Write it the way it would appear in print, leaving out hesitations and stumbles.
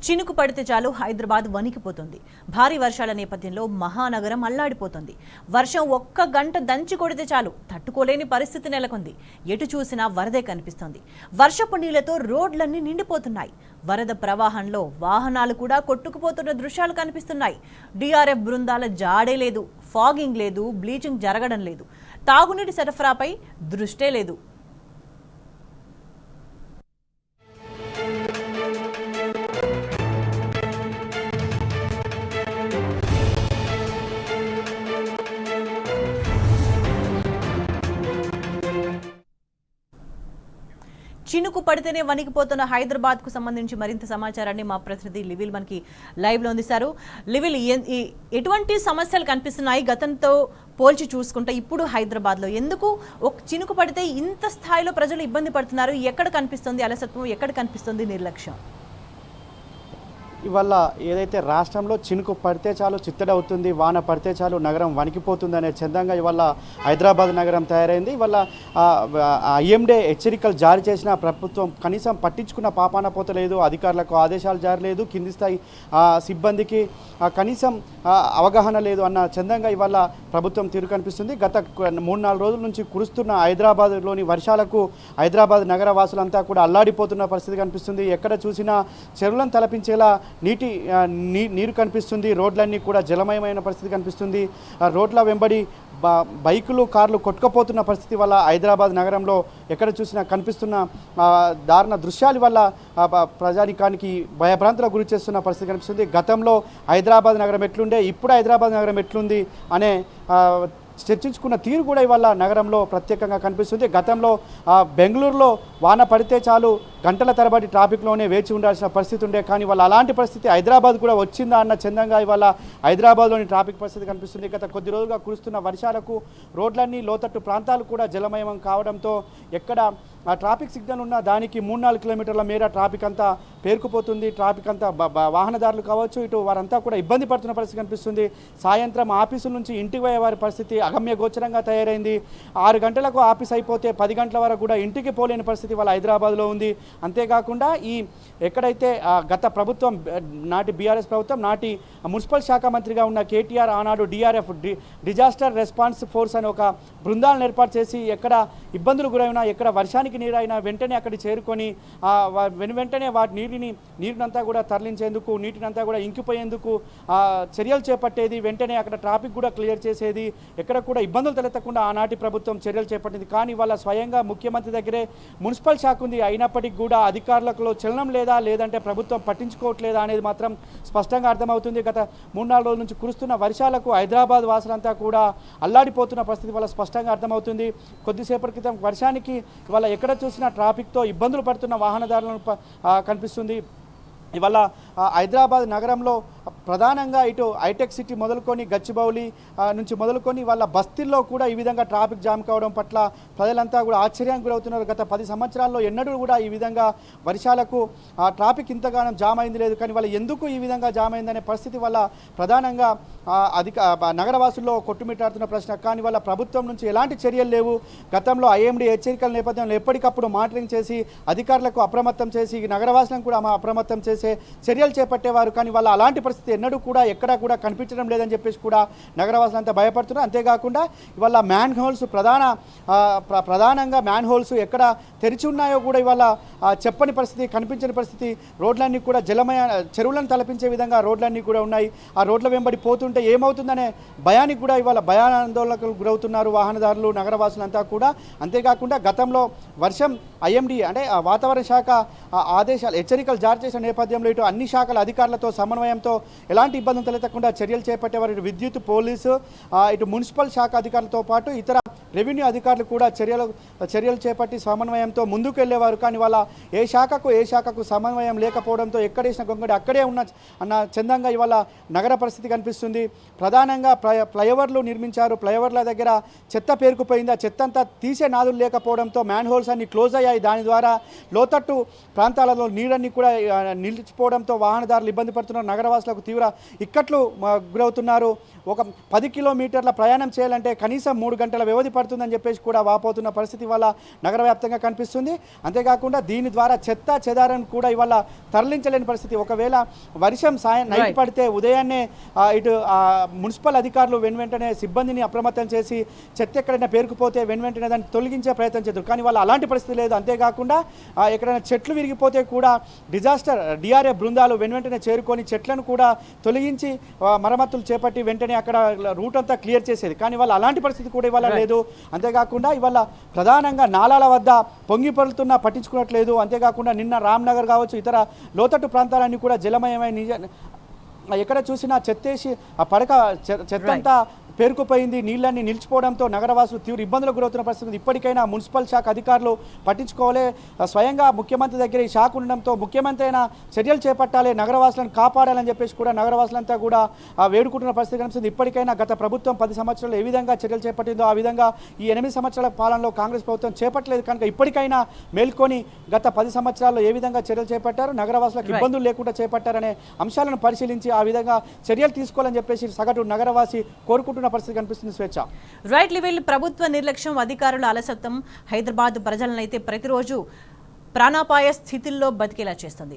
చినుకు పడితే చాలు హైదరాబాద్ వణికిపోతుంది. భారీ వర్షాల నేపథ్యంలో మహానగరం అల్లాడిపోతుంది. వర్షం ఒక్క గంట దంచి కొడితే చాలు తట్టుకోలేని పరిస్థితి నెలకొంది. ఎటు చూసినా వరదే కనిపిస్తోంది. వర్షపు నీళ్లతో రోడ్లన్నీ నిండిపోతున్నాయి. వరద ప్రవాహంలో వాహనాలు కూడా కొట్టుకుపోతున్న దృశ్యాలు కనిపిస్తున్నాయి. డిఆర్ఎఫ్ బృందాల జాడే లేదు, ఫాగింగ్ లేదు, బ్లీచింగ్ జరగడం లేదు. తాగునీటి సరఫరాపై దృష్టే లేదు. చినుకు పడితేనే వణికిపోతున్న హైదరాబాద్కు సంబంధించి మరింత సమాచారాన్ని మా ప్రతినిధి లివిల్ మనకి లైవ్లో అందిస్తారు. లివిల్, ఎటువంటి సమస్యలు కనిపిస్తున్నాయి గతంతో పోల్చి చూసుకుంటే ఇప్పుడు హైదరాబాద్లో? ఎందుకు ఒక చినుకు పడితే ఇంత స్థాయిలో ప్రజలు ఇబ్బంది పడుతున్నారు? ఎక్కడ కనిపిస్తుంది అలసత్వం, ఎక్కడ కనిపిస్తుంది నిర్లక్ష్యం? ఇవాళ ఏదైతే రాష్ట్రంలో చినుకు పడితే చాలు చిత్తడవుతుంది, వాన పడితే చాలు నగరం వణికిపోతుంది అనే చందంగా ఇవాళ హైదరాబాద్ నగరం తయారైంది. ఇవాళ ఐఎండే హెచ్చరికలు జారీ చేసిన ప్రభుత్వం కనీసం పట్టించుకున్న పాపాన పోతలేదు. అధికారులకు ఆదేశాలు జారీ లేదు, కింది స్థాయి సిబ్బందికి కనీసం అవగాహన లేదు అన్న చందంగా ఇవాళ ప్రభుత్వం తీరు కనిపిస్తుంది. గత 3-4 రోజుల నుంచి కురుస్తున్న హైదరాబాద్లోని వర్షాలకు హైదరాబాద్ నగర వాసులంతా కూడా అల్లాడిపోతున్న పరిస్థితి కనిపిస్తుంది. ఎక్కడ చూసినా చెరువులను తలపించేలా నీరు కనిపిస్తుంది. రోడ్లన్నీ కూడా జలమయమైన పరిస్థితి కనిపిస్తుంది. రోడ్ల వెంబడి బైకులు, కార్లు కొట్టుకుపోతున్న పరిస్థితి వల్ల హైదరాబాద్ నగరంలో ఎక్కడ చూసినా కనిపిస్తున్న దారుణ దృశ్యాల వల్ల ప్రజానికానికి భయభ్రాంతులకు గురి చేస్తున్న పరిస్థితి కనిపిస్తుంది. గతంలో హైదరాబాద్ నగరం ఎట్లుండే, ఇప్పుడు హైదరాబాద్ నగరం ఎట్లుంది అనే చర్చించుకున్న తీరు కూడా ఇవాళ నగరంలో ప్రత్యేకంగా కనిపిస్తుంది. గతంలో బెంగళూరులో వాన పడితే చాలు గంటల తరబడి ట్రాఫిక్లోనే వేచి ఉండాల్సిన పరిస్థితి ఉండే, కానీ ఇవాళ అలాంటి పరిస్థితి హైదరాబాద్ కూడా వచ్చిందా అన్న చందంగా ఇవాళ హైదరాబాద్లోని ట్రాఫిక్ పరిస్థితి కనిపిస్తుంది. గత కొద్ది రోజులుగా కురుస్తున్న వర్షాలకు రోడ్లన్నీ లోతట్టు ప్రాంతాలు కూడా జలమయం కావడంతో ఎక్కడ ట్రాఫిక్ సిగ్నల్ ఉన్న దానికి 3-4 కిలోమీటర్ల మేర ట్రాఫిక్ అంతా పేరుకుపోతుంది. ట్రాఫిక్ అంతా వాహనదారులు కావచ్చు, ఇటు వారంతా కూడా ఇబ్బంది పడుతున్న పరిస్థితి కనిపిస్తుంది. సాయంత్రం ఆఫీసుల నుంచి ఇంటికి పోయే వారి పరిస్థితి అగమ్య గోచరంగా తయారైంది. 6 గంటలకు ఆఫీస్ అయిపోతే 10 గంటల వరకు కూడా ఇంటికి పోలేని పరిస్థితి వాళ్ళ హైదరాబాద్లో ఉంది. అంతేకాకుండా ఎక్కడైతే గత ప్రభుత్వం, నాటి బీఆర్ఎస్ ప్రభుత్వం, నాటి మున్సిపల్ శాఖ మంత్రిగా ఉన్న కేటీఆర్ ఆనాడు డిఆర్ఎఫ్ డిజాస్టర్ రెస్పాన్స్ ఫోర్స్ అని ఒక బృందాలను ఏర్పాటు చేసి ఎక్కడ ఇబ్బందులు గురైనా, ఎక్కడ వర్షానికి నీరైనా వెంటనే అక్కడికి చేరుకొని వెంటనే వాటి నీటినంతా కూడా తరలించేందుకు, నీటినంతా కూడా ఇంకిపోయేందుకు చర్యలు చేపట్టేది. వెంటనే అక్కడ ట్రాఫిక్ కూడా క్లియర్ చేసేది, ఎక్కడ కూడా ఇబ్బందులు తలెత్తకుండా ఆనాటి ప్రభుత్వం చర్యలు చేపట్టింది. కానీ వాళ్ళ స్వయంగా ముఖ్యమంత్రి దగ్గరే మున్సిపల్ శాఖ ఉంది, అయినప్పటికీ కూడా అధికారులకు చలనం లేదా, లేదంటే ప్రభుత్వం పట్టించుకోవట్లేదా అనేది మాత్రం స్పష్టంగా అర్థమవుతుంది. గత 3-4 రోజుల నుంచి కురుస్తున్న వర్షాలకు హైదరాబాద్ వాసులంతా కూడా అల్లాడిపోతున్న పరిస్థితి వల్ల స్పష్టంగా అర్థమవుతుంది. కొద్దిసేపటి క్రితం వర్షానికి ఇవాళ ఎక్కడ చూసినా ట్రాఫిక్తో ఇబ్బందులు పడుతున్న వాహనదారులను కనిపిస్తుంది. ఇవాళ హైదరాబాద్ నగరంలో ప్రధానంగా ఇటు హైటెక్ సిటీ మొదలుకొని గచ్చిబౌలి నుంచి మొదలుకొని వాళ్ళ బస్తీల్లో కూడా ఈ విధంగా ట్రాఫిక్ జామ్ కావడం పట్ల ప్రజలంతా కూడా ఆశ్చర్యానికి గురవుతున్నారు. గత 10 సంవత్సరాల్లో ఎన్నడూ కూడా ఈ విధంగా వర్షాలకు ట్రాఫిక్ ఇంతగానం జామ్ అయింది లేదు. కానీ వాళ్ళు ఎందుకు ఈ విధంగా జామ్ అయిందనే పరిస్థితి వల్ల ప్రధానంగా నగరవాసుల్లో కొట్టుమిట్టాడుతున్న ప్రశ్న. కానీ వాళ్ళ ప్రభుత్వం నుంచి ఎలాంటి చర్యలు లేవు. గతంలో ఐఎండీ హెచ్చరికల నేపథ్యంలో ఎప్పటికప్పుడు మానిటరింగ్ చేసి అధికారులకు అప్రమత్తం చేసి నగరవాసులను కూడా అప్రమత్తం చేసే చర్యలు చేపట్టేవారు. కానీ వాళ్ళ అలాంటి పరిస్థితి ఎన్నడూ కూడా ఎక్కడా కూడా కనిపించడం లేదని చెప్పేసి కూడా నగరవాసులంతా భయపడుతున్నారు. అంతేకాకుండా ఇవాళ మ్యాన్ హోల్స్ ప్రధానంగా మ్యాన్ హోల్స్ ఎక్కడ తెరిచి ఉన్నాయో కూడా ఇవాళ చెప్పని పరిస్థితి, కనిపించని పరిస్థితి. రోడ్లన్నీ కూడా చెరువులను తలపించే విధంగా రోడ్లన్నీ కూడా ఉన్నాయి. ఆ రోడ్ల వెంబడి పోతుంటే ఏమవుతుందనే భయానికి కూడా ఇవాళ భయాందోళనకు గురవుతున్నారు వాహనదారులు, నగరవాసులంతా కూడా. అంతేకాకుండా గతంలో వర్షం ఐఎండీ అంటే వాతావరణ శాఖ ఆదేశాలు, హెచ్చరికలు జారీ చేసిన నేపథ్యంలో ఇటు అన్ని శాఖల అధికారులతో సమన్వయంతో ఎలాంటి ఇబ్బందులు తలెత్తకుండా చర్యలు చేపట్టేవారు. ఇటు విద్యుత్, పోలీసు, ఇటు మున్సిపల్ శాఖ అధికారులతో పాటు ఇతర రెవెన్యూ అధికారులు కూడా చర్యలు చేపట్టి సమన్వయంతో ముందుకు వెళ్ళేవారు. కానీ వాళ్ళ ఏ శాఖకు సమన్వయం లేకపోవడంతో ఎక్కడేసిన గొంగడి అక్కడే అన్న చందంగా ఇవాళ నగర పరిస్థితి కనిపిస్తుంది. ప్రధానంగా ఫ్లైఓవర్లు నిర్మించారు. ఫ్లైఓవర్ల దగ్గర చెత్త పేరుకుపోయింది. ఆ చెత్త అంతా తీసే నాదులు లేకపోవడంతో మ్యాన్ హోల్స్ అన్ని క్లోజ్ అయ్యాయి. దాని ద్వారా లోతట్టు ప్రాంతాలలో నీళ్ళన్నీ కూడా నిలిచిపోవడంతో వాహనదారులు ఇబ్బంది పడుతున్నారు. నగరవాసులకు తీవ్ర ఇక్కట్లు గురవుతున్నారు. ఒక 10 కిలోమీటర్ల ప్రయాణం చేయాలంటే కనీసం 3 గంటల వ్యవధి పడుతుందని చెప్పేసి కూడా వాపోతున్న పరిస్థితి ఇవాళ నగర వ్యాప్తంగా కనిపిస్తుంది. అంతేకాకుండా దీని ద్వారా చెత్త చెదారం కూడా ఇవాళ తరలించలేని పరిస్థితి. ఒకవేళ వర్షం నైట్ పడితే ఉదయాన్నే ఇటు మున్సిపల్ అధికారులు వెంటనే సిబ్బందిని అప్రమత్తం చేసి చెత్త ఎక్కడైనా పేరుకుపోతే వెంటనే దాన్ని తొలగించే ప్రయత్నం చేస్తారు. కానీ వాళ్ళు అలాంటి పరిస్థితి లేదు. అంతేకాకుండా ఎక్కడైనా చెట్లు విరిగిపోతే కూడా డిఆర్ఏ బృందాలు వెంటనే చేరుకొని చెట్లను కూడా తొలగించి మరమ్మతులు చేపట్టి వెంటనే అక్కడ రూట్ అంతా క్లియర్ చేసేది. కానీ ఇవాళ అలాంటి పరిస్థితి కూడా ఇవాళ లేదు. అంతేకాకుండా ఇవాళ ప్రధానంగా నాలాల వద్ద పొంగి పొరులుతున్నా పట్టించుకున్నట్లేదు. అంతేకాకుండా నిన్న రామ్నగర్ కావచ్చు, ఇతర లోతట్టు ప్రాంతాలన్నీ కూడా జలమయమై ఎక్కడ చూసినా చెత్తేసి ఆ చెత్తంతా పేరుకుపోయింది. నీళ్ళన్నీ నిలిచిపోవడంతో నగరవాసులు తీవ్ర ఇబ్బందులకు గురవుతున్న పరిస్థితి. ఇప్పటికైనా మున్సిపల్ శాఖ అధికారులు పట్టించుకోవాలి. స్వయంగా ముఖ్యమంత్రి దగ్గర ఈ శాఖ ఉండడంతో ముఖ్యమంత్రి అయినా చర్యలు చేపట్టాలి, నగరవాసులను కాపాడాలని చెప్పేసి కూడా నగరవాసులంతా కూడా వేడుకుంటున్న పరిస్థితి కనిపిస్తుంది. ఇప్పటికైనా గత ప్రభుత్వం 10 సంవత్సరాలు ఏ విధంగా చర్యలు చేపట్టిందో ఆ విధంగా ఈ 8 సంవత్సరాల పాలనలో కాంగ్రెస్ ప్రభుత్వం చేపట్టలేదు. కనుక ఇప్పటికైనా మేల్కొని గత 10 సంవత్సరాల్లో ఏ విధంగా చర్యలు చేపట్టారు, నగరవాసులకు ఇబ్బందులు లేకుండా చేపట్టారనే అంశాలను పరిశీలించి ఆ విధంగా చర్యలు తీసుకోవాలని చెప్పేసి సగటు నగరవాసి కోరుకుంటున్న పరిస్థితి కనిపిస్తుంది. స్వేచ్ఛ రైట్ లెవెల్ ప్రభుత్వ నిర్లక్ష్యం, అధికారుల అలసత్వం హైదరాబాద్ ప్రజలనైతే ప్రతిరోజు ప్రాణాపాయ స్థితిల్లో బతికేలా చేస్తుంది.